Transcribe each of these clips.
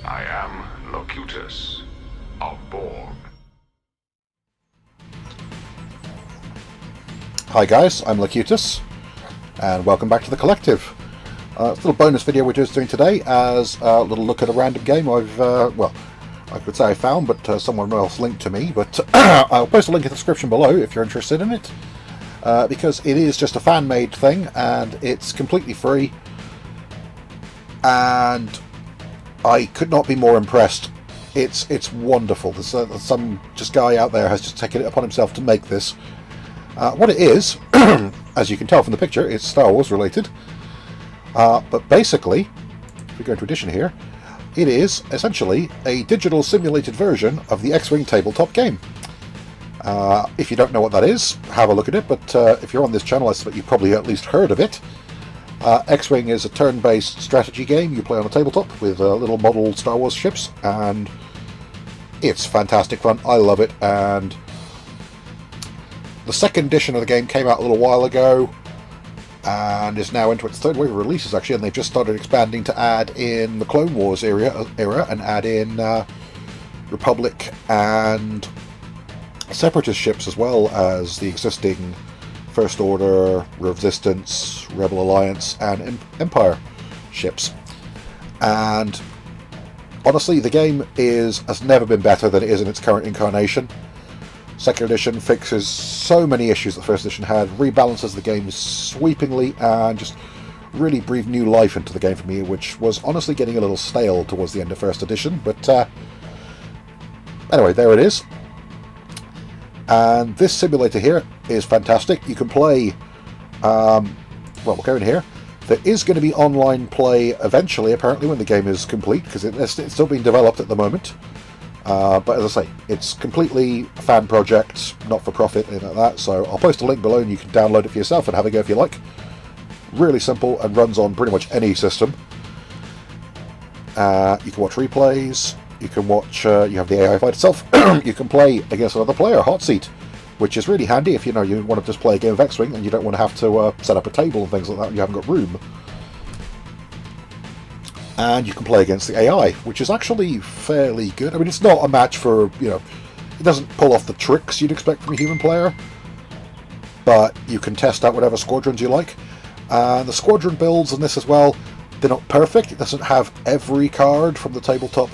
I am Locutus of Borg. Hi guys, I'm Locutus, and welcome back to the Collective. It's a little bonus video we're just doing today as a little look at a random game I've, I could say I found, but someone else linked to me, but I'll post a link in the description below if you're interested in it, because it is just a fan-made thing, and it's completely free, and I could not be more impressed. It's wonderful. There's some just guy out there has just taken it upon himself to make this. What it is, as you can tell from the picture, it's Star Wars related. But basically, if we go into edition here, it is essentially a digital simulated version of the X-Wing tabletop game. If you don't know what that is, have a look at it, but if you're on this channel, I suspect you've probably at least heard of it. X-Wing is a turn-based strategy game you play on a tabletop with little model Star Wars ships, and it's fantastic fun. I love it, and the second edition of the game came out a little while ago and is now into its third wave of releases, actually, and they've just started expanding to add in the Clone Wars era and add in Republic and Separatist ships, as well as the existing First Order, Resistance, Rebel Alliance and Empire ships. And honestly, the game has never been better than it is in its current incarnation. Second edition fixes so many issues that first edition had, rebalances the game sweepingly, and just really breathed new life into the game for me, which was honestly getting a little stale towards the end of first edition. But anyway, there it is. And this simulator here is fantastic. You can play, well, we'll go in here. There is going to be online play eventually, apparently, when the game is complete, because it's still being developed at the moment. But as I say, it's completely a fan project, not for profit, anything like that. So I'll post a link below and you can download it for yourself and have a go if you like. Really simple and runs on pretty much any system. You can watch replays. You can watch, you have the AI fight itself. You can play against another player, hot seat, which is really handy if you want to just play a game of X-Wing and you don't want to have to set up a table and things like that and you haven't got room. And you can play against the AI, which is actually fairly good. I mean, it's not a match for, it doesn't pull off the tricks you'd expect from a human player, but you can test out whatever squadrons you like. And the squadron builds in this as well, they're not perfect. It doesn't have every card from the tabletop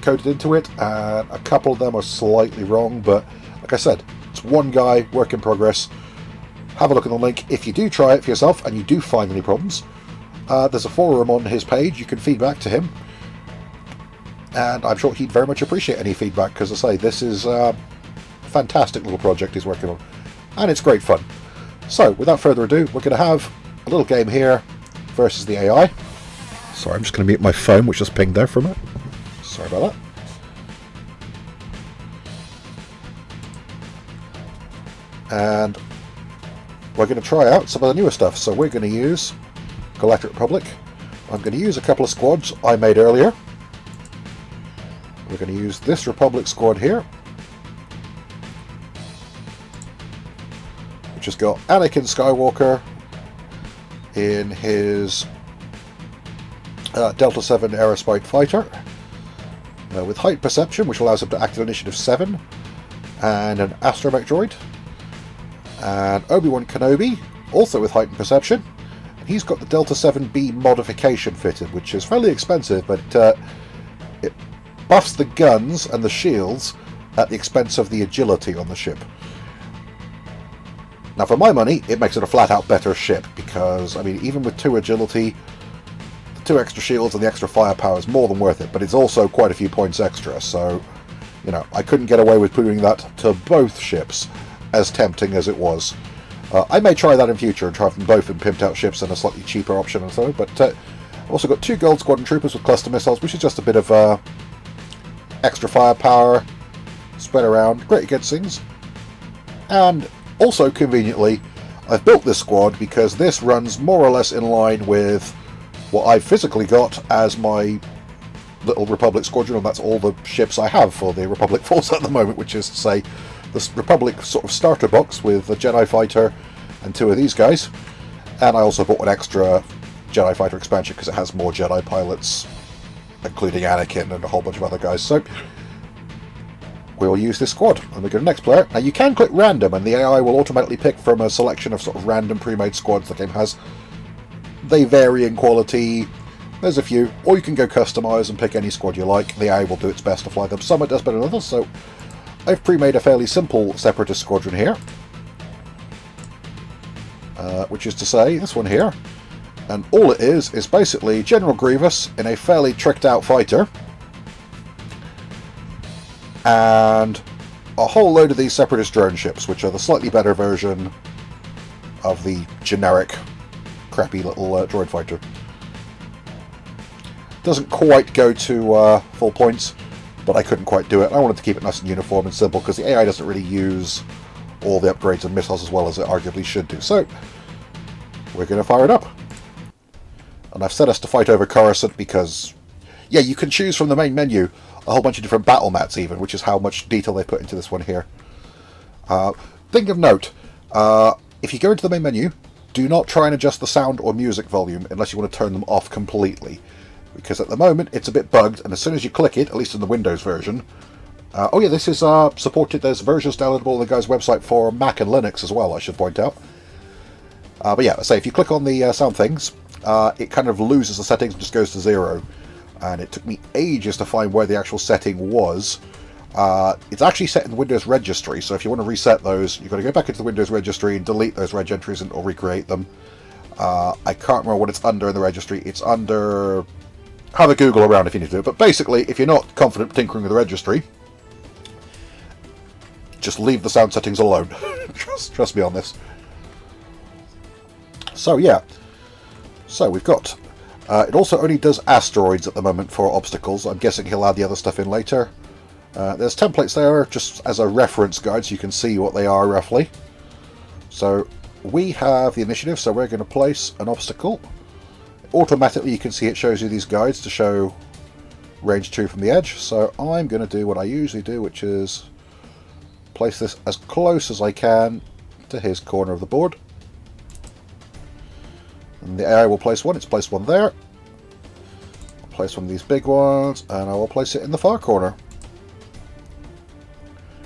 coded into it, and a couple of them are slightly wrong, but like I said, it's one guy, work in progress. Have a look at the link. If you do try it for yourself and you do find any problems, there's a forum on his page. You can feed back to him, and I'm sure he'd very much appreciate any feedback, because I say, this is a fantastic little project he's working on, and it's great fun. So without further ado, we're going to have a little game here versus the AI. Sorry, I'm just going to mute my phone, which just pinged there for a minute. Sorry about that. And we're going to try out some of the newer stuff. So we're going to use Galactic Republic. I'm going to use a couple of squads I made earlier. We're going to use this Republic squad here, which has got Anakin Skywalker in his Delta 7 Aerospike fighter, with height perception, which allows him to act at initiative 7, and an astromech droid, and Obi-Wan Kenobi, also with heightened perception. He's got the Delta 7B modification fitted, which is fairly expensive, but it buffs the guns and the shields at the expense of the agility on the ship. Now, for my money, it makes it a flat-out better ship, because, I mean, even with 2 agility, the 2 extra shields and the extra firepower is more than worth it, but it's also quite a few points extra, so, I couldn't get away with putting that to both ships, as tempting as it was. I may try that in future and try them both in pimped out ships and a slightly cheaper option and so, but I've also got 2 Gold Squadron Troopers with cluster missiles, which is just a bit of extra firepower, spread around, great against things. And also, conveniently, I've built this squad because this runs more or less in line with what I've physically got as my little Republic squadron, and that's all the ships I have for the Republic force at the moment, which is to say the Republic sort of starter box with a Jedi fighter and 2 of these guys, and I also bought an extra Jedi fighter expansion because it has more Jedi pilots including Anakin and a whole bunch of other guys. So we'll use this squad, and we go to the next player. Now you can click random, and the AI will automatically pick from a selection of sort of random pre-made squads the game has. They vary in quality. There's a few, or you can go customize and pick any squad you like. The AI will do its best to fly them. Some it does better than others, so I've pre-made a fairly simple Separatist squadron here. Which is to say, this one here. And all it is basically General Grievous in a fairly tricked out fighter. And a whole load of these Separatist drone ships, which are the slightly better version of the generic crappy little droid fighter. Doesn't quite go to full points, but I couldn't quite do it. I wanted to keep it nice and uniform and simple, because the AI doesn't really use all the upgrades and missiles as well as it arguably should do. So, we're going to fire it up. And I've set us to fight over Coruscant because, yeah, you can choose from the main menu a whole bunch of different battle mats even, which is how much detail they put into this one here. Thing of note, if you go into the main menu, do not try and adjust the sound or music volume unless you want to turn them off completely. Because at the moment it's a bit bugged, and as soon as you click it, at least in the Windows version, oh yeah, this is supported, there's versions downloadable on the guy's website for Mac and Linux as well, I should point out. But yeah, say if you click on the sound things, it kind of loses the settings and just goes to 0. And it took me ages to find where the actual setting was. It's actually set in the Windows registry, so if you want to reset those, you've got to go back into the Windows registry and delete those reg entries or recreate them. I can't remember what it's under in the registry. It's under... Have a Google around if you need to do it. But basically, if you're not confident tinkering with the registry, just leave the sound settings alone. Trust me on this. So yeah. So we've got... it also only does asteroids at the moment for obstacles. I'm guessing he'll add the other stuff in later. There's templates there just as a reference guide so you can see what they are roughly. So we have the initiative, so we're going to place an obstacle. Automatically you can see it shows you these guides to show range 2 from the edge. So I'm going to do what I usually do, which is place this as close as I can to his corner of the board. And the AI will place one. It's placed one there. I'll place one of these big ones, and I will place it in the far corner.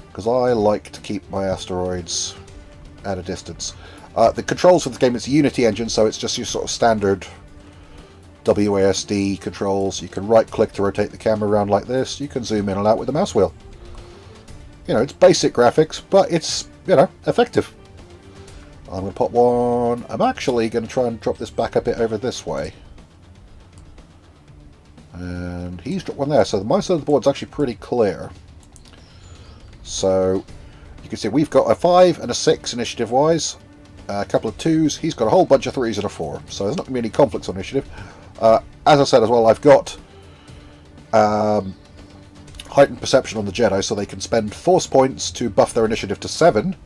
Because I like to keep my asteroids at a distance. The controls for the game, it's a Unity engine, so it's just your sort of standard WASD controls. You can right-click to rotate the camera around like this. You can zoom in and out with the mouse wheel. You know, it's basic graphics, but it's, you know, effective. I'm going to pop one. I'm actually going to try and drop this back a bit over this way. And he's dropped one there, so my side of the board's actually pretty clear. So you can see we've got a 5 and a 6 initiative-wise, a couple of 2s. He's got a whole bunch of 3s and a 4, so there's not going to be any conflicts on initiative. As I said as well, I've got heightened perception on the Jedi, so they can spend force points to buff their initiative to 7.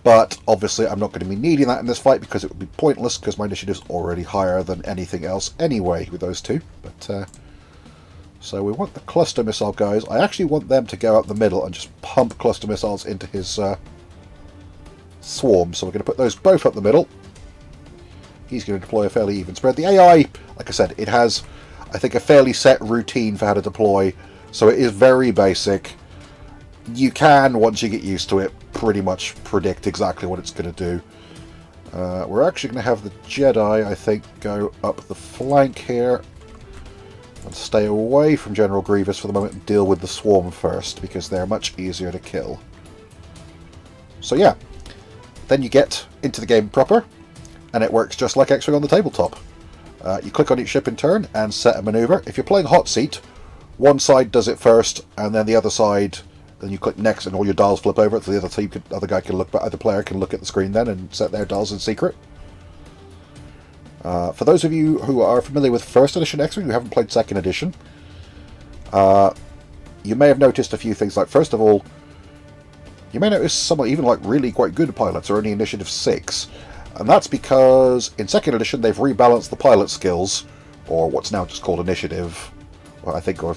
But obviously I'm not going to be needing that in this fight because it would be pointless because my initiative's already higher than anything else anyway with those two. But so we want the cluster missile guys. I actually want them to go up the middle and just pump cluster missiles into his swarm. So we're going to put those both up the middle. He's going to deploy a fairly even spread. The AI, like I said, it has, I think, a fairly set routine for how to deploy. So it is very basic. You can, once you get used to it, pretty much predict exactly what it's going to do. We're actually going to have the Jedi, I think, go up the flank here and stay away from General Grievous for the moment and deal with the swarm first, because they're much easier to kill. So yeah, then you get into the game proper, and it works just like X-Wing on the tabletop. You click on each ship in turn and set a maneuver. If you're playing hot seat, one side does it first, and then the other side, then you click next, and all your dials flip over, so the other guy can look, but other player can look at the screen then and set their dials in secret. For those of you who are familiar with first edition X-Wing, who haven't played second edition, you may have noticed a few things. Like, first of all, you may notice some even like really quite good pilots are only initiative 6. And that's because in second edition they've rebalanced the pilot skills, or what's now just called initiative, well, I think, or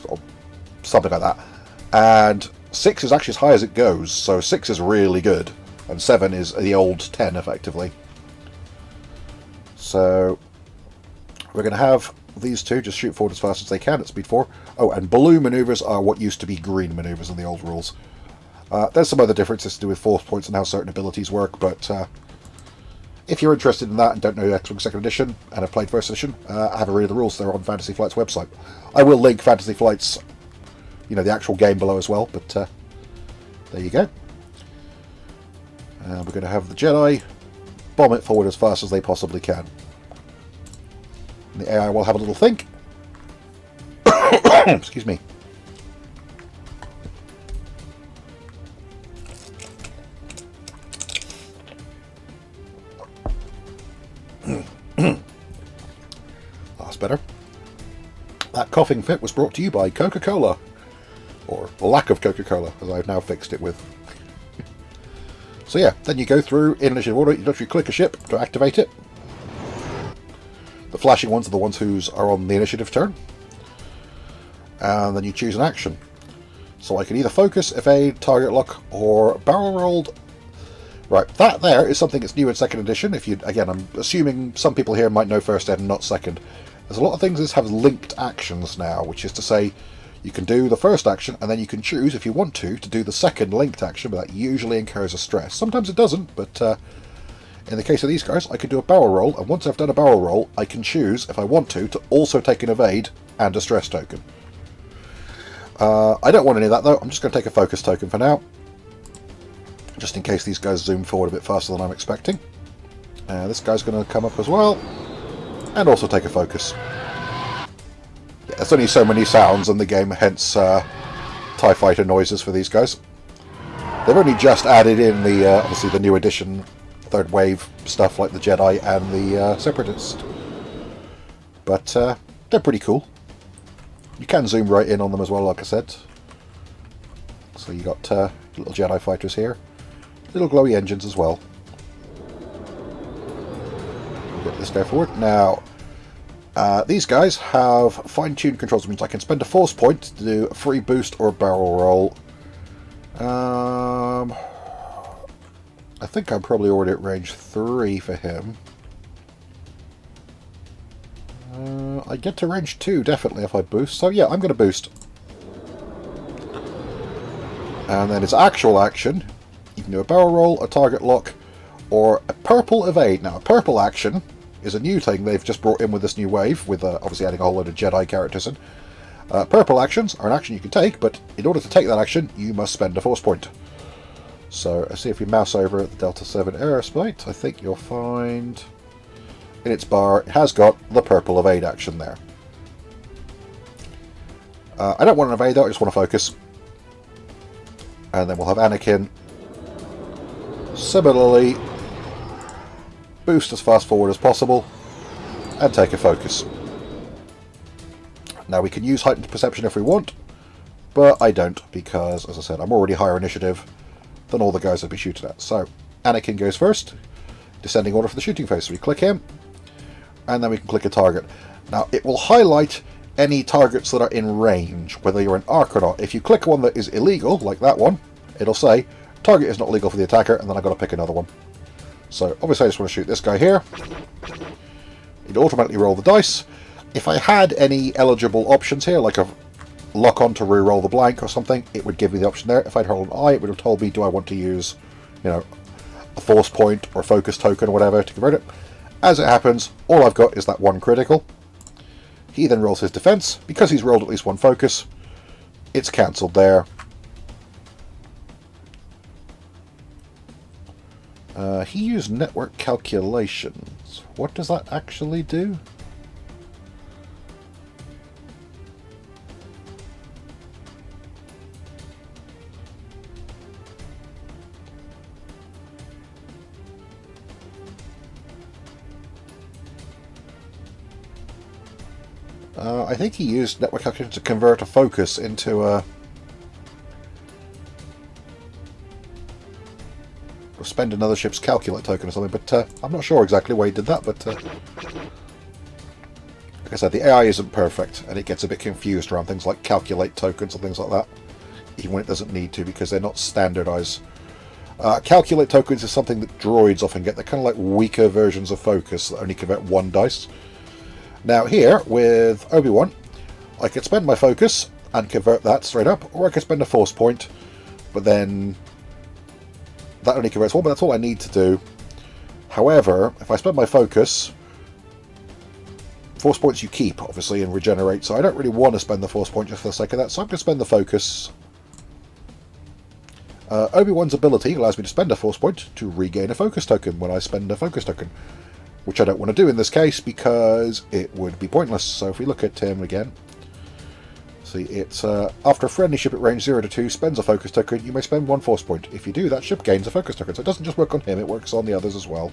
something like that. And 6 is actually as high as it goes, so 6 is really good, and 7 is the old 10 effectively. So we're going to have these two just shoot forward as fast as they can at speed 4. Oh, and blue maneuvers are what used to be green maneuvers in the old rules. There's some other differences to do with force points and how certain abilities work, but if you're interested in that and don't know X-Wing 2nd Edition and have played 1st Edition, have a read of the rules. They're on Fantasy Flight's website. I will link Fantasy Flight's, the actual game below as well, but there you go. We're going to have the Jedi bomb it forward as fast as they possibly can. And the AI will have a little think. Excuse me. That's better. That coughing fit was brought to you by Coca-Cola. Or the lack of Coca-Cola, as I've now fixed it with. So yeah, then you go through in initiative order. You literally click a ship to activate it. The flashing ones are the ones who are on the initiative turn. And then you choose an action. So I can either focus, evade, target lock, or barrel rolled. Right, that there is something that's new in 2nd edition. Again, I'm assuming some people here might know 1st Ed and not 2nd. There's a lot of things that have linked actions now, which is to say you can do the first action and then you can choose, if you want to do the second linked action, but that usually incurs a stress. Sometimes it doesn't, but in the case of these guys, I can do a barrel roll, and once I've done a barrel roll, I can choose, if I want to also take an evade and a stress token. I don't want any of that though. I'm just going to take a focus token for now, just in case these guys zoom forward a bit faster than I'm expecting. This guy's going to come up as well, and also take a focus. Yeah, there's only so many sounds in the game, hence TIE fighter noises for these guys. They've only just added in the obviously the new edition, 3rd wave stuff like the Jedi and the Separatist. But they're pretty cool. You can zoom right in on them as well, like I said. So you got little Jedi fighters here. Little glowy engines as well. Get this guy forward. Now, these guys have fine-tuned controls, which means I can spend a force point to do a free boost or a barrel roll. I think I'm probably already at range 3 for him. I get to range 2 definitely if I boost, so yeah, I'm going to boost. And then his actual action, you can do a barrel roll, a target lock, or a purple evade. Now, a purple action is a new thing they've just brought in with this new wave, with obviously adding a whole load of Jedi characters in. Purple actions are an action you can take, but in order to take that action, you must spend a force point. So, I see if you mouse over at the Delta 7 airspace, I think you'll find in its bar, it has got the purple evade action there. I don't want an evade though, I just want to focus. And then we'll have Anakin similarly boost as fast forward as possible and take a focus. Now we can use heightened perception if we want, but I don't, because as I said, I'm already higher initiative than all the guys I'd be shooting at. So Anakin goes first, descending order for the shooting phase. So we click him, and then we can click a target. Now it will highlight any targets that are in range, whether you're in arc or not. If you click one that is illegal, like that one, it'll say target is not legal for the attacker, and then I've got to pick another one. So obviously I just want to shoot this guy here. It'll automatically roll the dice. If I had any eligible options here, like a lock on to re-roll the blank or something, it would give me the option there. If I'd held an I, it would have told me, do I want to use, a force point or focus token or whatever to convert it. As it happens, all I've got is that one critical. He then rolls his defense. Because he's rolled at least one focus, it's cancelled there. He used network calculations. What does that actually do? I think he used network calculations to convert a focus into a... or spend another ship's calculate token or something, but I'm not sure exactly why he did that, but... like I said, the AI isn't perfect, and it gets a bit confused around things like calculate tokens and things like that, even when it doesn't need to, because they're not standardized. Calculate tokens is something that droids often get. They're kind of like weaker versions of focus that only convert one dice. Now here, with Obi-Wan, I could spend my focus and convert that straight up, or I could spend a force point, but then that only converts one, but that's all I need to do. However, if I spend my focus, force points you keep, obviously, and regenerate, so I don't really want to spend the force point just for the sake of that, so I'm going to spend the focus. Obi-Wan's ability allows me to spend a force point to regain a focus token when I spend a focus token, which I don't want to do in this case because it would be pointless. So if we look at him again, see, it's after a friendly ship at range 0 to 2 spends a focus token, you may spend 1 force point. If you do, that ship gains a focus token. So it doesn't just work on him, it works on the others as well.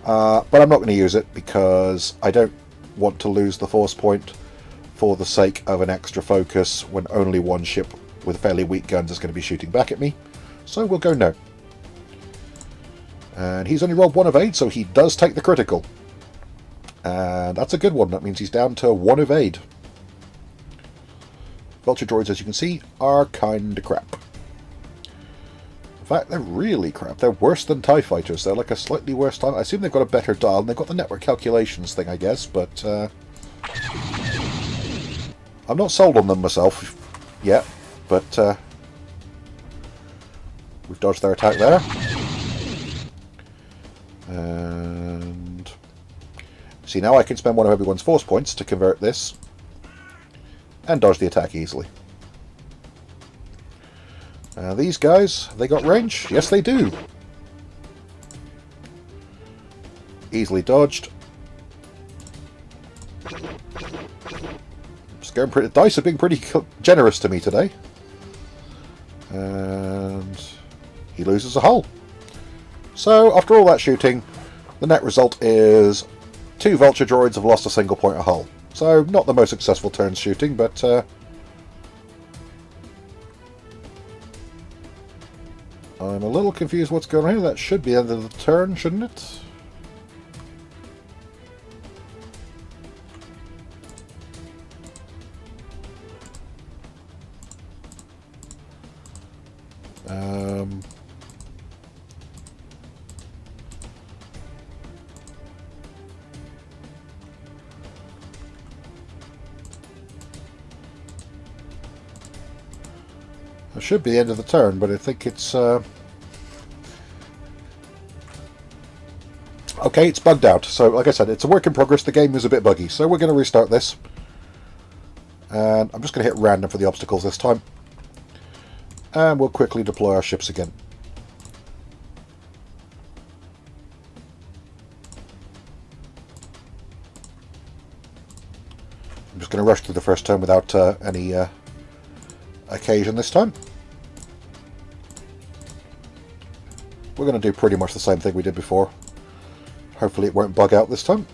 But I'm not going to use it because I don't want to lose the force point for the sake of an extra focus when only one ship with fairly weak guns is going to be shooting back at me. So we'll go no. And he's only rolled 1 evade, so he does take the critical. And that's a good one. That means he's down to 1 evade. Vulture droids, as you can see, are kinda crap. In fact, they're really crap. They're worse than TIE fighters. They're like a slightly worse TIE. I assume they've got a better dial, and they've got the network calculations thing, I guess, but I'm not sold on them myself yet, but we've dodged their attack there. And see, now I can spend one of Obi-Wan's force points to convert this and dodge the attack easily. These guys, have they got range? Yes, they do. Easily dodged. Scaring pretty. Dice are being pretty generous to me today. And he loses a hull. So, after all that shooting, the net result is 2 Vulture droids have lost a single point a hull. So, not the most successful turn shooting, but I'm a little confused what's going on here. That should be the end of the turn, shouldn't it? It should be the end of the turn, but I think it's okay, it's bugged out. So, like I said, it's a work in progress. The game is a bit buggy, so we're going to restart this. And I'm just going to hit random for the obstacles this time. And we'll quickly deploy our ships again. I'm just going to rush through the first turn without any occasion this time. We're going to do pretty much the same thing we did before. Hopefully it won't bug out this time.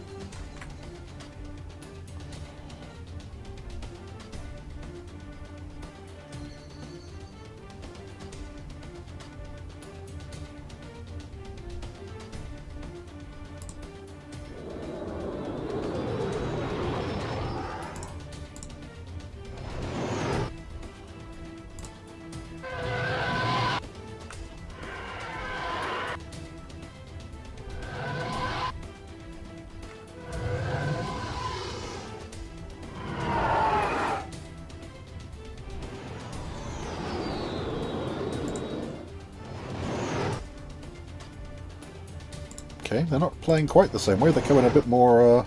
Okay, they're not playing quite the same way. They're coming a bit more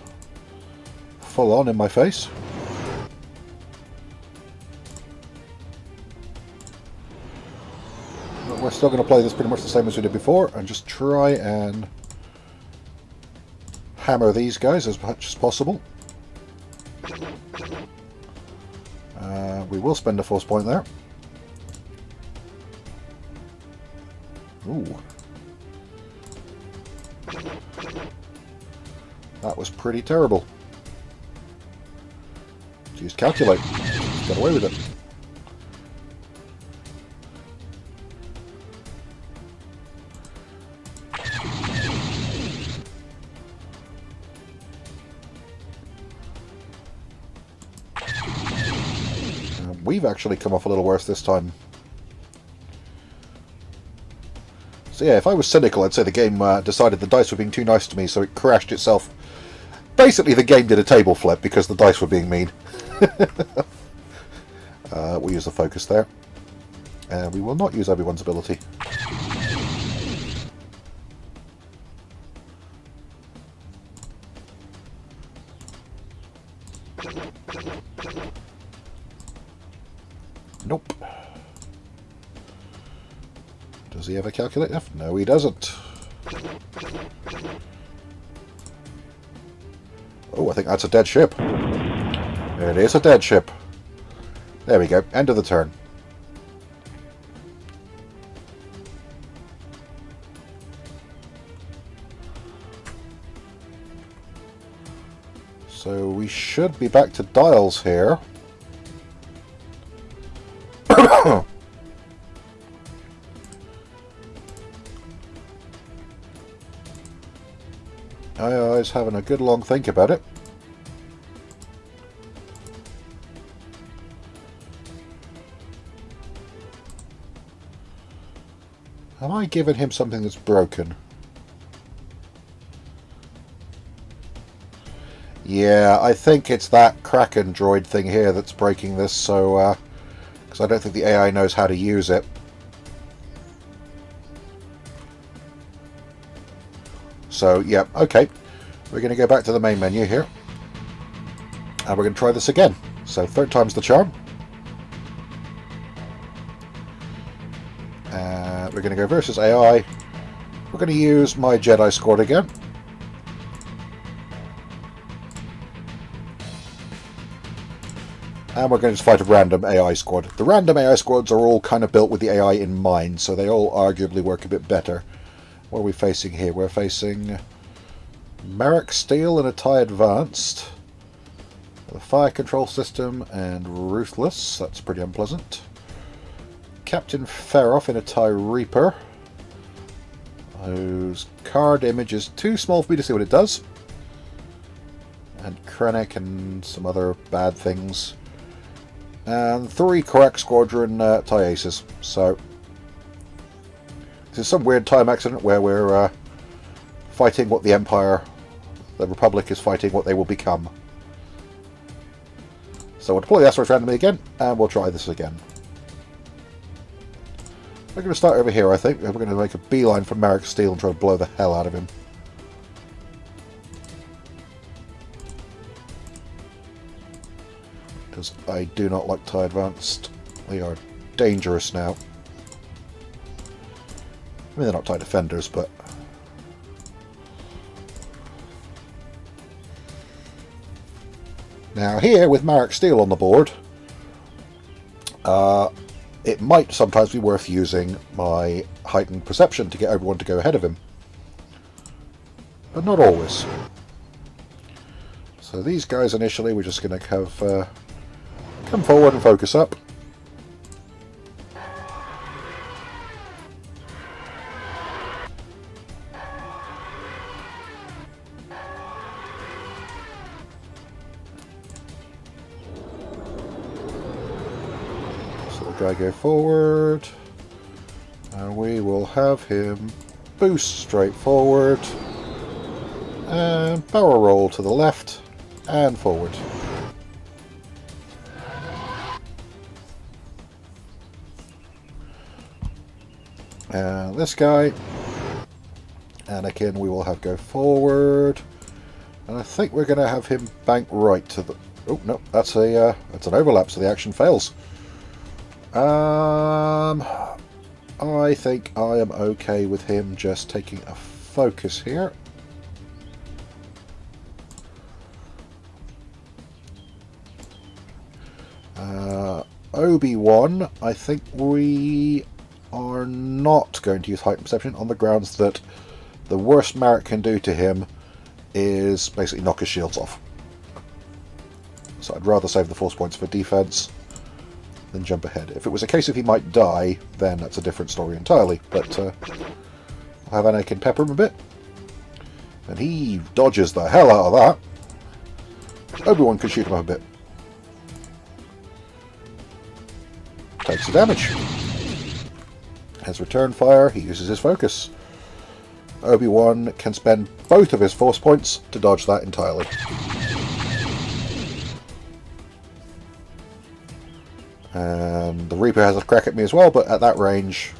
full on in my face. But we're still going to play this pretty much the same as we did before and just try and hammer these guys as much as possible. We will spend a force point there. Ooh. That was pretty terrible. Used calculate. Got away with it. We've actually come off a little worse this time. So yeah, if I was cynical, I'd say the game decided the dice were being too nice to me, so it crashed itself Basically, the game did a table flip because the dice were being mean. We'll use the focus there. And we will not use everyone's ability. Nope. Does he have a calculator? No, he doesn't. Oh, I think that's a dead ship. It is a dead ship. There we go. End of the turn. So we should be back to dials here. Aye's having a good long think about it. Have I given him something that's broken? Yeah, I think it's that Kraken droid thing here that's breaking this, so because I don't think the AI knows how to use it. So, yeah, okay. We're going to go back to the main menu here. And we're going to try this again. So, third time's the charm. We're going to go versus AI. We're going to use my Jedi squad again. And we're going to just fight a random AI squad. The random AI squads are all kind of built with the AI in mind, so they all arguably work a bit better. What are we facing here? We're facing Merrick Steele in a TIE Advanced, the Fire Control System, and Ruthless. That's pretty unpleasant. Captain Feroff in a TIE Reaper, whose card image is too small for me to see what it does. And Krennic and some other bad things. And 3 Correct Squadron TIE Aces. So this is some weird time accident where we're fighting what the Empire, the Republic, is fighting what they will become. So we'll deploy the asteroids randomly again, and we'll try this again. We're going to start over here, I think. We're going to make a beeline for Merrick Steele and try to blow the hell out of him. Because I do not like TIE Advanced. They are dangerous now. I mean, they're not TIE Defenders, but... Now here, with Merrick Steele on the board, it might sometimes be worth using my heightened perception to get everyone to go ahead of him. But not always. So these guys initially, we're just going to have come forward and focus up. Guy go forward, and we will have him boost straight forward and barrel roll to the left and forward. And this guy, Anakin, we will have go forward, and I think we're going to have him bank right to the... Oh no, that's an overlap, so the action fails. I think I am okay with him just taking a focus here. Obi-Wan, I think we are not going to use heightened perception on the grounds that the worst Merrick can do to him is basically knock his shields off. So I'd rather save the force points for defense than jump ahead. If it was a case of he might die, then that's a different story entirely. But I'll have Anakin pepper him a bit. And he dodges the hell out of that. Obi-Wan could shoot him up a bit. Takes the damage. Has return fire, he uses his focus. Obi-Wan can spend both of his force points to dodge that entirely. And the Reaper has a crack at me as well, but at that range,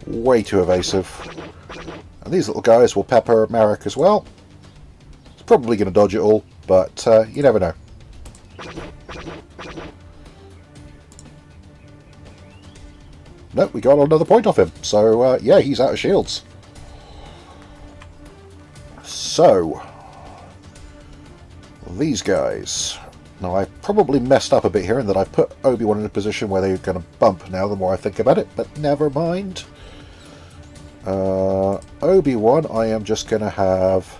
way too evasive. And these little guys will pepper Marek as well. It's probably going to dodge it all, but you never know. Nope, we got another point off him. So, yeah, he's out of shields. So, these guys. Now, I probably messed up a bit here in that I put Obi-Wan in a position where they're going to bump now, the more I think about it, but never mind. Obi-Wan, I am just going to have...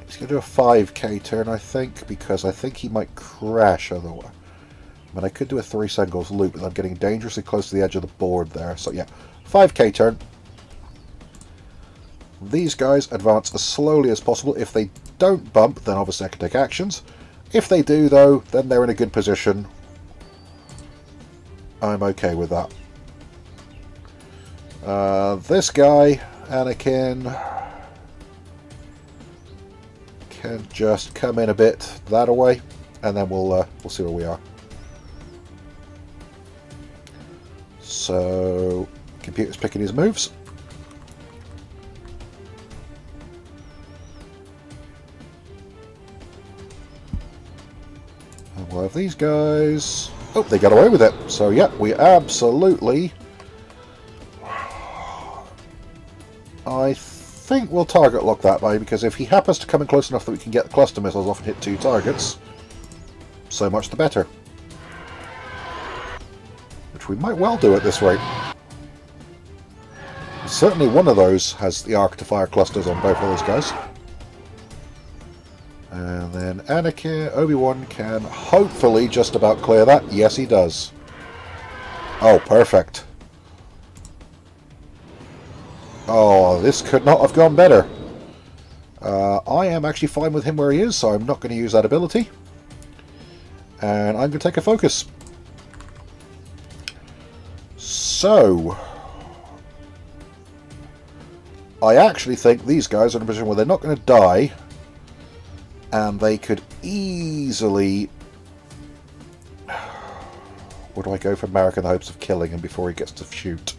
He's going to do a 5k turn, I think, because I think he might crash otherwise. I mean, I could do a 3 Sengul's loop, but I'm getting dangerously close to the edge of the board there. So, yeah, 5k turn. These guys advance as slowly as possible. If they don't bump, then obviously I can take actions. If they do, though, then they're in a good position. I'm okay with that. This guy, Anakin, can just come in a bit that away, and then we'll see where we are. So, computer's picking his moves. And we'll have these guys. Oh, they got away with it. So, yeah, we absolutely... I think we'll target lock that by, because if he happens to come in close enough that we can get the cluster missiles off and hit 2 targets, so much the better. Which we might well do at this rate. Certainly one of those has the arc to fire clusters on both of those guys. And then Anakin, Obi-Wan can hopefully just about clear that. Yes, he does. Oh, perfect. Oh, this could not have gone better. I am actually fine with him where he is, so I'm not going to use that ability. And I'm going to take a focus. So, I actually think these guys are in a position where they're not going to die, and they could easily... Or do I go for Marek in the hopes of killing him before he gets to shoot?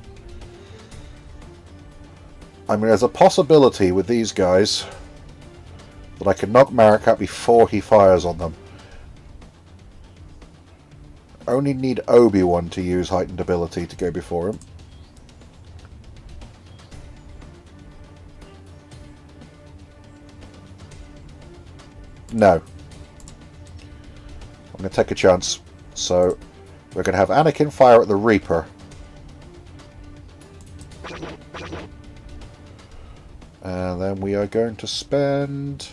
I mean, there's a possibility with these guys that I can knock Marek out before he fires on them. Only need Obi-Wan to use heightened ability to go before him. No. I'm going to take a chance. So, we're going to have Anakin fire at the Reaper. And then we are going to spend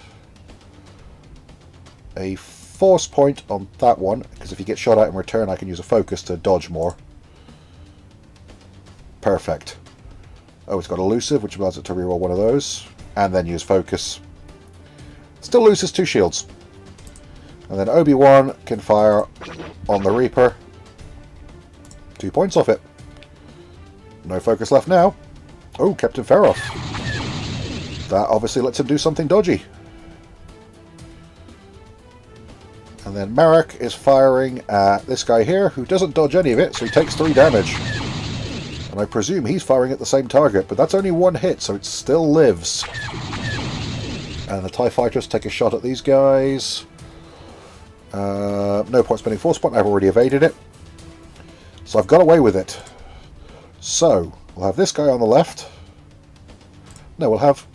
a force point on that one, because if he gets shot at in return, I can use a focus to dodge more. Perfect. Oh, it's got elusive, which allows it to reroll one of those, and then use focus. Still loses 2 shields. And then Obi-Wan can fire on the Reaper. 2 points off it. No focus left now. Oh, Captain Feroth. That obviously lets him do something dodgy. And then Marek is firing at this guy here, who doesn't dodge any of it, so he takes 3 damage. And I presume he's firing at the same target, but that's only 1 hit, so it still lives. And the TIE Fighters take a shot at these guys. No point spending force point, I've already evaded it. So I've got away with it. So, we'll have this guy on the left. No, we'll have...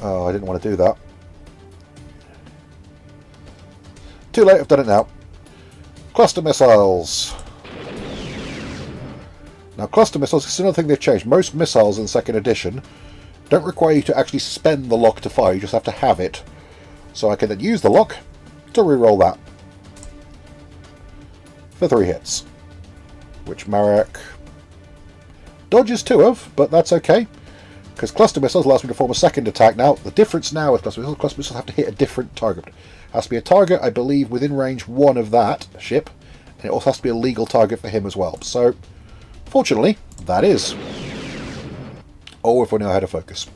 Oh, I didn't want to do that. Too late, I've done it now. Cluster missiles. Now, cluster missiles is another thing they've changed. Most missiles in 2nd edition don't require you to actually spend the lock to fire, you just have to have it. So I can then use the lock to reroll that. For 3 hits. Which Marek dodges 2 of, but that's okay. Because cluster missiles allows me to form a 2nd attack now. The difference now with cluster missiles have to hit a different target. It has to be a target, I believe, within range 1 of that ship, And it also has to be a legal target for him as well. So, fortunately, that is. Oh, if we know how to focus.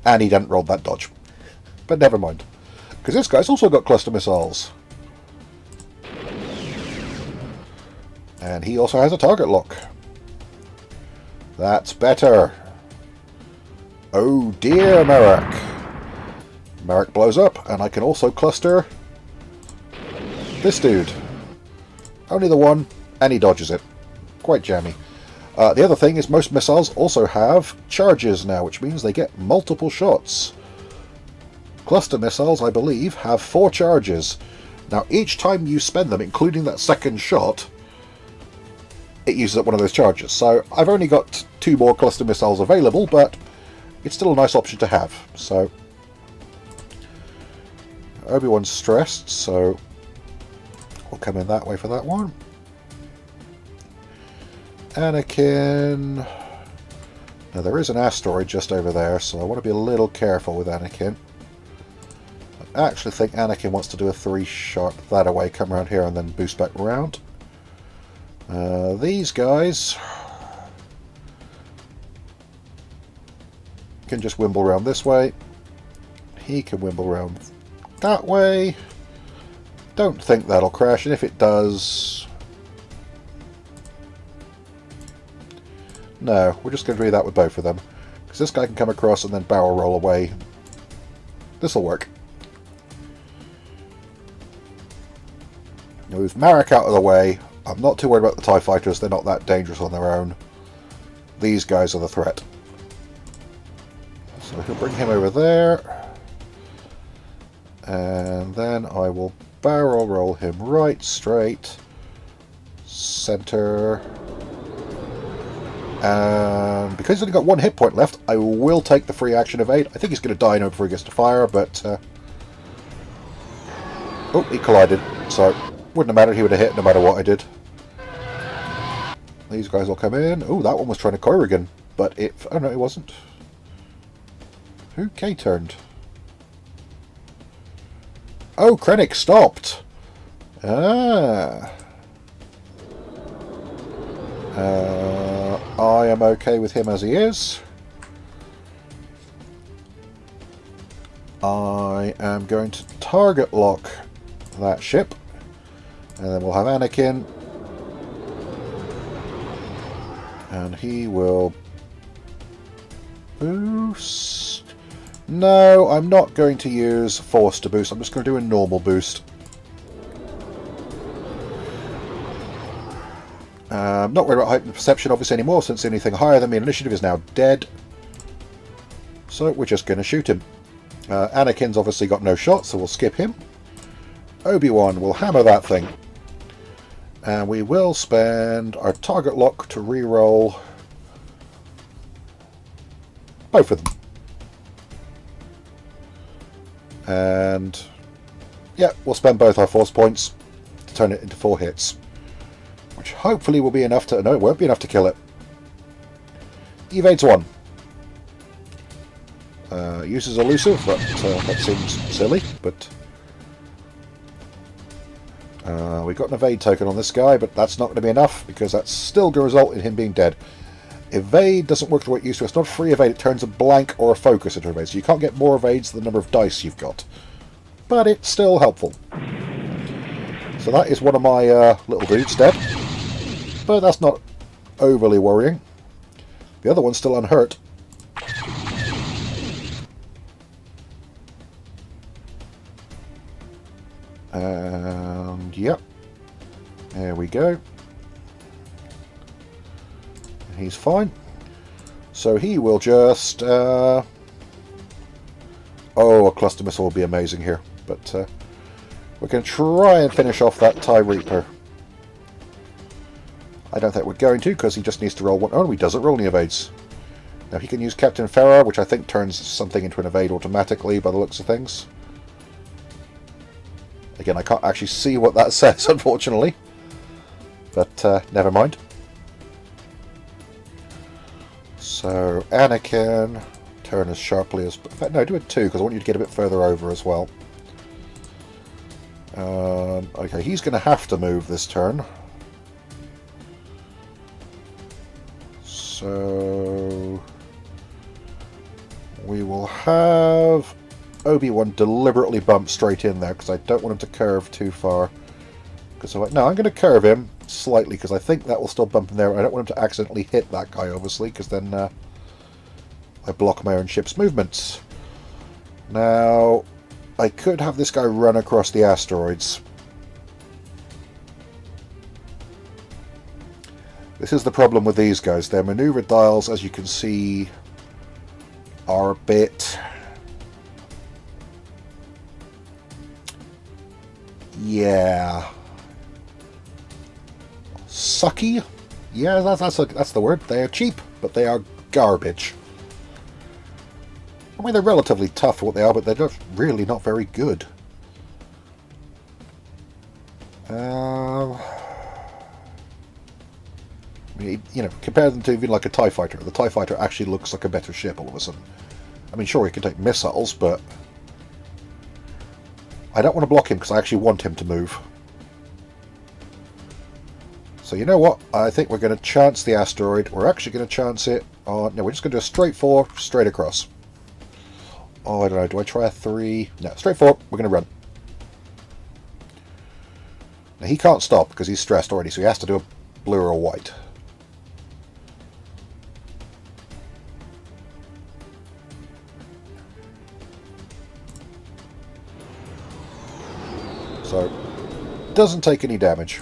And he didn't roll that dodge. But never mind. Because this guy's also got cluster missiles. And he also has a target lock. That's better. Oh dear, Merrick. Merrick blows up, and I can also cluster this dude. Only the one, and he dodges it. Quite jammy. The other thing is most missiles also have charges now, which means they get multiple shots. Cluster missiles, I believe, have 4 charges. Now, each time you spend them, including that second shot, it uses up one of those charges. So, I've only got 2 more cluster missiles available, but it's still a nice option to have. So, Obi-Wan's stressed, so we'll come in that way for that one. Anakin. Now there is an asteroid just over there, so I want to be a little careful with Anakin. I actually think Anakin wants to do a 3-shot that away, come around here and then boost back around. These guys can just wimble around this way. He can wimble around that way. Don't think that'll crash, and if it does... No, we're just going to do that with both of them. Because this guy can come across and then barrel roll away. This'll work. Move Marek out of the way. I'm not too worried about the TIE fighters, they're not that dangerous on their own. These guys are the threat. So he'll bring him over there. And then I will barrel roll him right, straight, center. And because he's only got 1 hit point left, I will take the free action evade. I think he's going to die now before he gets to fire, but... Oh, he collided. So, wouldn't have mattered, he would have hit no matter what I did. These guys will come in. Oh, that one was trying to Korrigan, but it... Oh, no, it wasn't. Who K-turned? Oh, Krennic stopped! Ah... I am okay with him as he is. I am going to target lock that ship, and then we'll have Anakin, and he will boost. No, I'm not going to use force to boost. I'm just going to do a normal boost. I'm not worried about heightened perception obviously anymore, since anything higher than me in initiative is now dead. So we're just going to shoot him. Anakin's obviously got no shot, so we'll skip him. Obi-Wan will hammer that thing. And we will spend our target lock to re-roll both of them. And yeah, we'll spend both our force points to turn it into 4 hits. Which hopefully will be enough to... No, it won't be enough to kill it. Evades 1. Uses elusive, but that seems silly, but... we got an evade token on this guy, but that's not going to be enough, because that's still going to result in him being dead. Evade doesn't work the way it used to. It's not a free evade, it turns a blank or a focus into evade, so you can't get more evades than the number of dice you've got. But it's still helpful. So that is one of my little dudes dead. But that's not overly worrying. The other one's still unhurt. And yep. There we go. He's fine. So he will just... Oh, a cluster missile will be amazing here. But we're going to try and finish off that TIE Reaper. I don't think we're going to, because he just needs to roll one. Oh, he doesn't roll any evades. Now he can use Captain Farrar, which I think turns something into an evade automatically by the looks of things. Again, I can't actually see what that says, unfortunately. But never mind. So, Anakin, turn as sharply as... In fact, no, do it 2, because I want you to get a bit further over as well. Okay, he's going to have to move this turn. So we will have Obi-Wan deliberately bump straight in there because I don't want him to curve too far. Because no, I'm going to curve him slightly because I think that will still bump him there. I don't want him to accidentally hit that guy, obviously, because then I block my own ship's movements. Now, I could have this guy run across the asteroids. This is the problem with these guys. Their maneuver dials, as you can see, are a bit... yeah... sucky? Yeah, that's the word. They are cheap, but they are garbage. I mean, they're relatively tough for what they are, but they're just really not very good. I mean, you know, compare them to even like a TIE fighter. The TIE fighter actually looks like a better ship all of a sudden. I mean, sure, he can take missiles, but I don't want to block him because I actually want him to move. So you know what? I think we're going to chance the asteroid. We're actually going to chance it on... no, we're just going to do a straight 4, straight across. Oh, I don't know. Do I try a 3? No, straight 4. We're going to run. Now, he can't stop because he's stressed already, so he has to do a blue or a white. So, doesn't take any damage.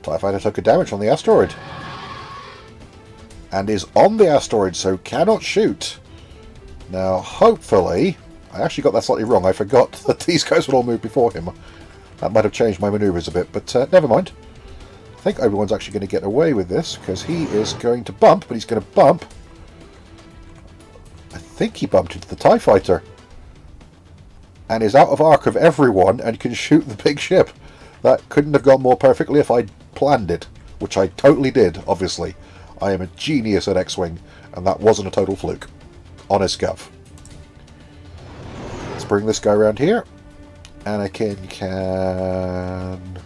TIE fighter took a damage on the asteroid. And is on the asteroid, so cannot shoot. Now, hopefully... I actually got that slightly wrong. I forgot that these guys would all move before him. That might have changed my maneuvers a bit, but never mind. I think Obi-Wan's actually going to get away with this, because he is going to bump, but he's going to bump... I think he bumped into the TIE fighter. And is out of arc of everyone and can shoot the big ship. That couldn't have gone more perfectly if I'd planned it, which I totally did, obviously. I am a genius at X-Wing, and that wasn't a total fluke. Honest gov. Let's bring this guy around here. Anakin can...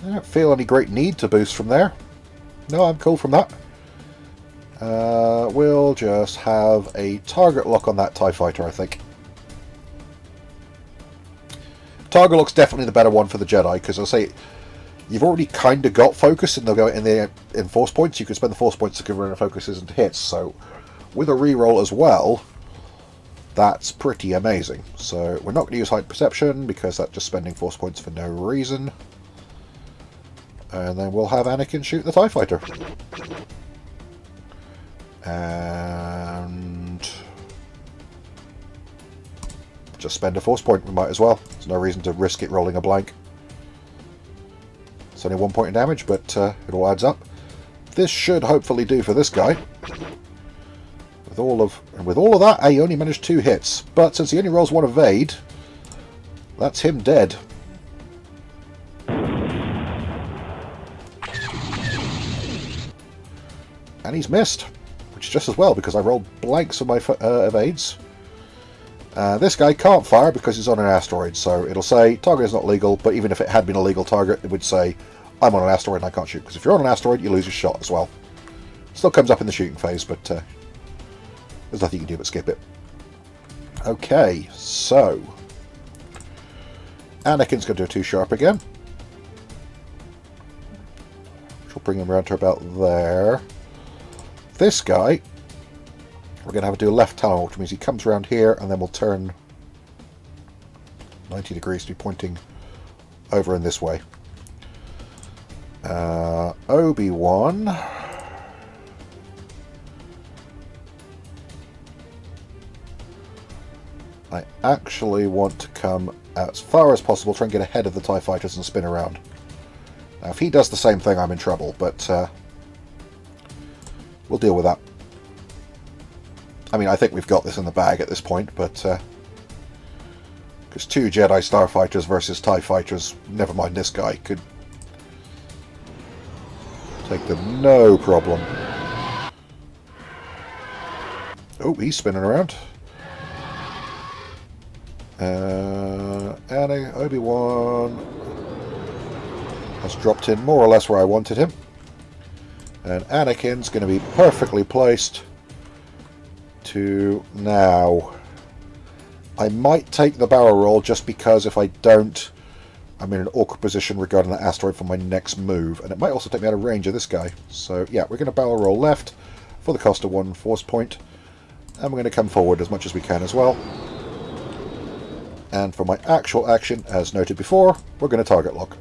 I don't feel any great need to boost from there. No, I'm cool from that. We'll just have a target lock on that TIE fighter, I think. Target lock's definitely the better one for the Jedi, because I'll say you've already kind of got focus, and they'll go in force points. You can spend the force points to convert focuses into hits. So with a reroll as well, that's pretty amazing. So we're not going to use height perception because that's just spending force points for no reason. And then we'll have Anakin shoot the TIE fighter. And just spend a force point, we might as well. There's no reason to risk it rolling a blank. It's only 1 point of damage, but it all adds up. This should hopefully do for this guy. With all of that, he only managed 2 hits. But since he only rolls 1 evade, that's him dead. And he's missed, which is just as well because I rolled blanks on my evades. This guy can't fire because he's on an asteroid, so it'll say target is not legal, but even if it had been a legal target, it would say I'm on an asteroid and I can't shoot, because if you're on an asteroid, you lose your shot as well. Still comes up in the shooting phase, but there's nothing you can do but skip it. Okay, so Anakin's going to do a 2 sharp again, which will bring him around to about there. This guy, we're going to have to do a left tunnel, which means he comes around here and then we'll turn 90 degrees to be pointing over in this way. Obi-Wan. I actually want to come as far as possible, try and get ahead of the TIE fighters and spin around. Now, if he does the same thing, I'm in trouble, but we'll deal with that. I mean, I think we've got this in the bag at this point, but because 2 Jedi starfighters versus TIE fighters, never mind this guy, could take them no problem. Oh, he's spinning around. Obi-Wan has dropped in more or less where I wanted him. And Anakin's going to be perfectly placed to now. I might take the barrel roll just because if I don't, I'm in an awkward position regarding that asteroid for my next move. And it might also take me out of range of this guy. So yeah, we're going to barrel roll left for the cost of 1 force point. And we're going to come forward as much as we can as well. And for my actual action, as noted before, we're going to target lock.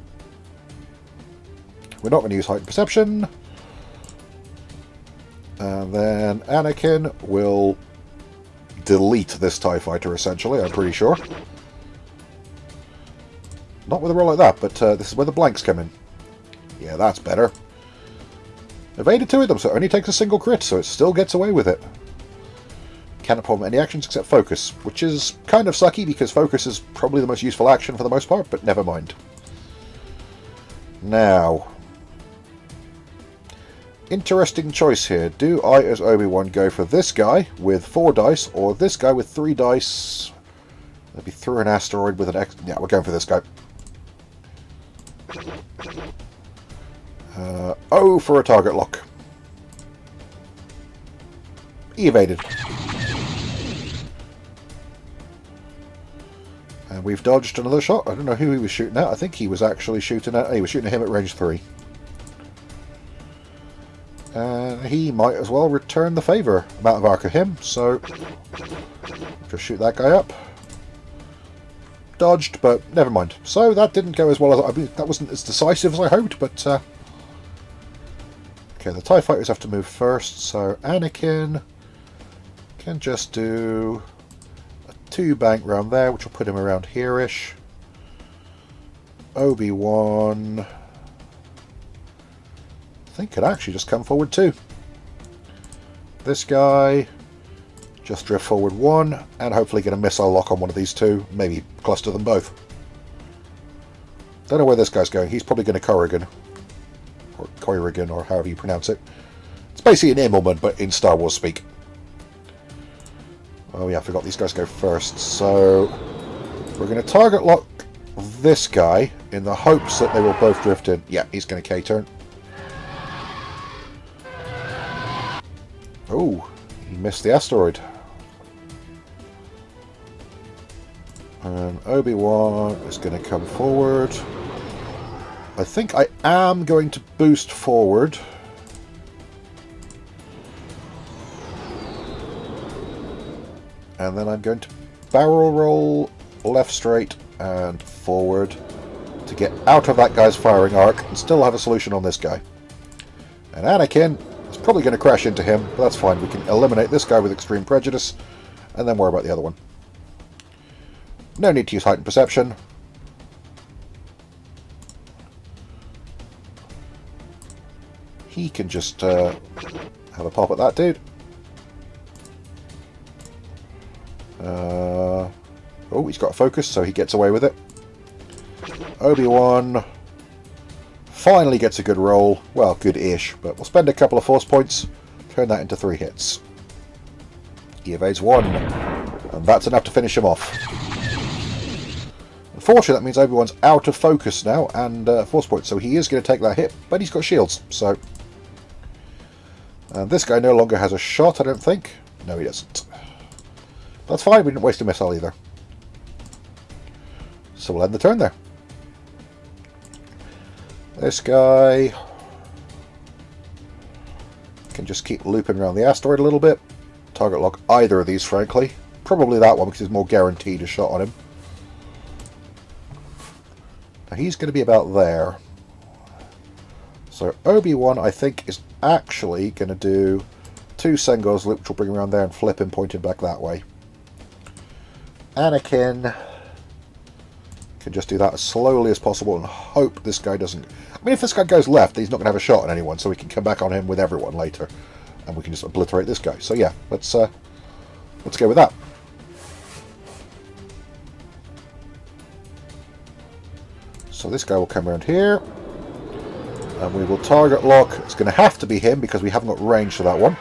We're not going to use heightened perception. And then Anakin will delete this TIE fighter, essentially, I'm pretty sure. Not with a roll like that, but this is where the blanks come in. Yeah, that's better. Evaded 2 of them, so it only takes a single crit, so it still gets away with it. Cannot perform any actions except focus, which is kind of sucky because focus is probably the most useful action for the most part, but never mind. Now, interesting choice here. Do I, as Obi-Wan, go for this guy with 4 dice, or this guy with 3 dice? Maybe through an asteroid with an X. Yeah, we're going for this guy. Oh, for a target lock. He evaded. And we've dodged another shot. I don't know who he was shooting at. I think he was actually shooting at... He was shooting at him at range 3. And he might as well return the favour. I'm out of arc of him, so... just shoot that guy up. Dodged, but never mind. So that didn't go as well as... I mean, that wasn't as decisive as I hoped, but... Okay, the TIE fighters have to move first, so Anakin can just do... 2 bank round there, which will put him around here-ish. Obi-Wan, I think, could actually just come forward too. This guy, just drift forward 1, and hopefully get a missile lock on one of these 2. Maybe cluster them both. Don't know where this guy's going. He's probably going to Corrigan. Or Corrigan, or however you pronounce it. It's basically an Immelman, but in Star Wars speak. Oh yeah, I forgot these guys go first. So we're going to target lock this guy in the hopes that they will both drift in. Yeah, he's going to K-turn. Oh, he missed the asteroid. And Obi-Wan is going to come forward. I think I am going to boost forward. And then I'm going to barrel roll left straight and forward to get out of that guy's firing arc and still have a solution on this guy. And Anakin is probably going to crash into him, but that's fine. We can eliminate this guy with extreme prejudice and then worry about the other one. No need to use heightened perception. He can just have a pop at that dude. Oh, he's got a focus, so he gets away with it. Obi-Wan finally gets a good roll. Well, good-ish, but we'll spend a couple of force points, turn that into 3 hits. He evades 1, and that's enough to finish him off. Unfortunately, that means Obi-Wan's out of focus now, and force points, so he is going to take that hit, but he's got shields, so... And this guy no longer has a shot, I don't think. No, he doesn't. That's fine, we didn't waste a missile either. So we'll end the turn there. This guy can just keep looping around the asteroid a little bit. Target lock either of these, frankly. Probably that one, because there's more guaranteed a shot on him. Now he's going to be about there. So Obi-Wan, I think, is actually going to do 2 Sengo's loop, which will bring him around there and flip him, pointing back that way. Anakin can just do that as slowly as possible and hope this guy doesn't... I mean, if this guy goes left, he's not going to have a shot on anyone, so we can come back on him with everyone later. And we can just obliterate this guy. So yeah, let's go with that. So this guy will come around here. And we will target lock. It's going to have to be him because we haven't got range for that one.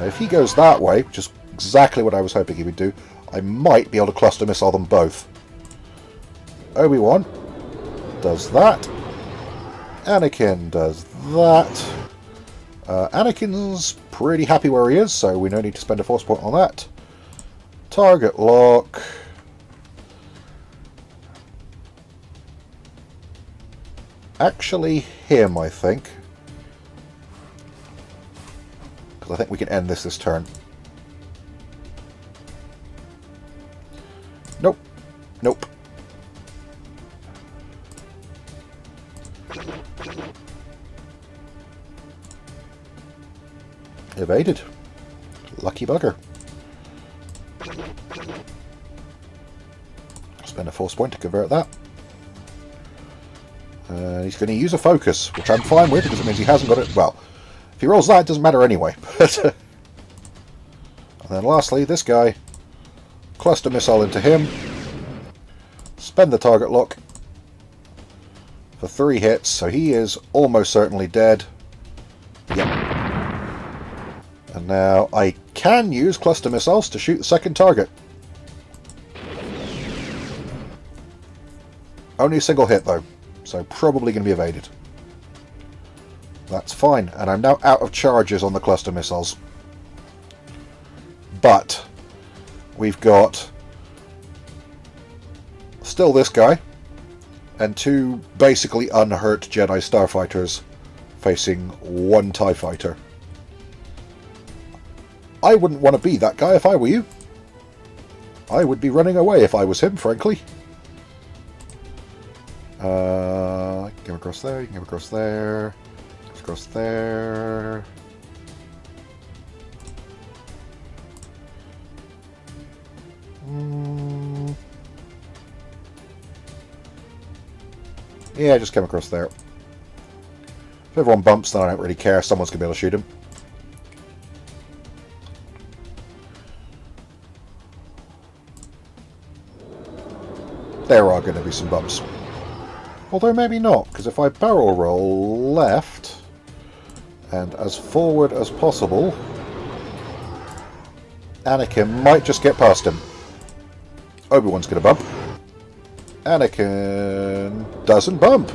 if he goes that way, which is exactly what I was hoping he would do, I might be able to cluster missile them both. Obi-Wan does that. Anakin does that. Anakin's pretty happy where he is, so we no need to spend a force point on that. Target lock. Actually him, I think. Because I think we can end this turn. Nope. Nope. Evaded. Lucky bugger. Spend a force point to convert that. He's going to use a focus, which I'm fine with because it means he hasn't got it. Well, if he rolls that, it doesn't matter anyway. And then lastly, this guy. Cluster missile into him. Spend the target lock for 3 hits, so he is almost certainly dead. Yep. And now I can use cluster missiles to shoot the second target. Only a single hit though, so probably going to be evaded. That's fine, and I'm now out of charges on the cluster missiles. But we've got still this guy and 2 basically unhurt Jedi starfighters facing 1 TIE fighter. I wouldn't want to be that guy if I were you. I would be running away if I was him, frankly. Get across there, you can get across there, across there. Yeah, just come across there. If everyone bumps, then I don't really care. Someone's going to be able to shoot him. There are going to be some bumps. Although maybe not, because if I barrel roll left and as forward as possible, Anakin might just get past him. Obi-Wan's going to bump. Anakin doesn't bump.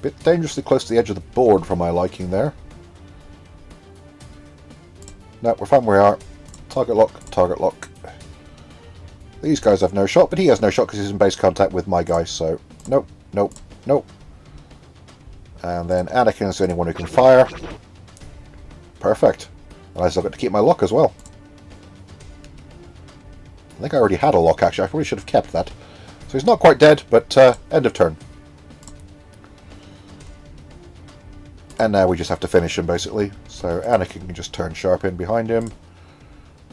Bit dangerously close to the edge of the board for my liking there. No, we're fine where we are. Target lock, target lock. These guys have no shot, but he has no shot because he's in base contact with my guy, so nope, nope, nope. And then Anakin's the only one who can fire. Perfect. And I still got to keep my lock as well. I think I already had a lock, actually. I probably should have kept that. So he's not quite dead, but end of turn. And now we just have to finish him, basically. So Anakin can just turn sharp in behind him.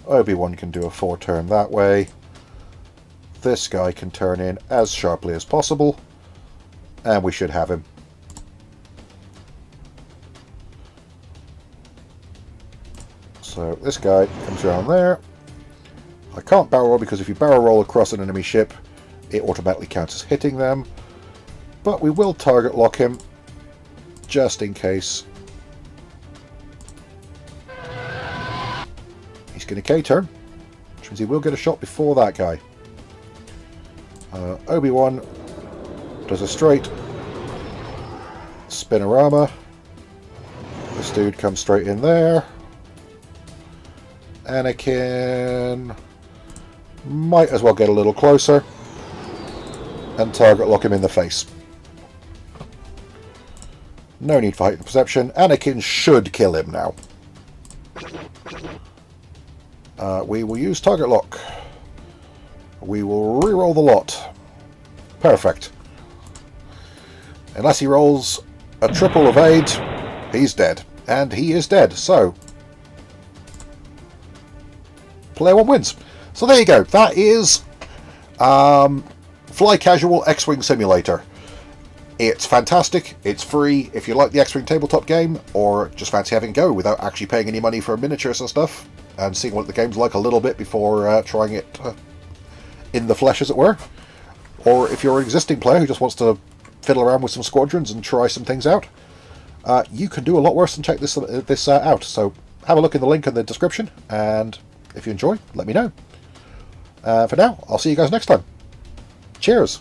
Obi-Wan can do a 4-turn that way. This guy can turn in as sharply as possible. And we should have him. So this guy comes around there. I can't barrel roll because if you barrel roll across an enemy ship, it automatically counts as hitting them. But we will target lock him, just in case. He's going to K-turn, which means he will get a shot before that guy. Obi-Wan does a straight spinorama. This dude comes straight in there. Anakin might as well get a little closer and target lock him in the face. No need for heightened perception. Anakin should kill him now. We will use target lock. We will re-roll the lot. Perfect. Unless he rolls a triple evade, he's dead. And he is dead, so player 1 wins. So there you go. That is Fly Casual X-Wing Simulator. It's fantastic. It's free. If you like the X-Wing tabletop game, or just fancy having a go without actually paying any money for miniatures and stuff, and seeing what the game's like a little bit before trying it in the flesh, as it were. Or if you're an existing player who just wants to fiddle around with some squadrons and try some things out, you can do a lot worse than check this out. So have a look in the link in the description, and if you enjoy, let me know. For now, I'll see you guys next time. Cheers!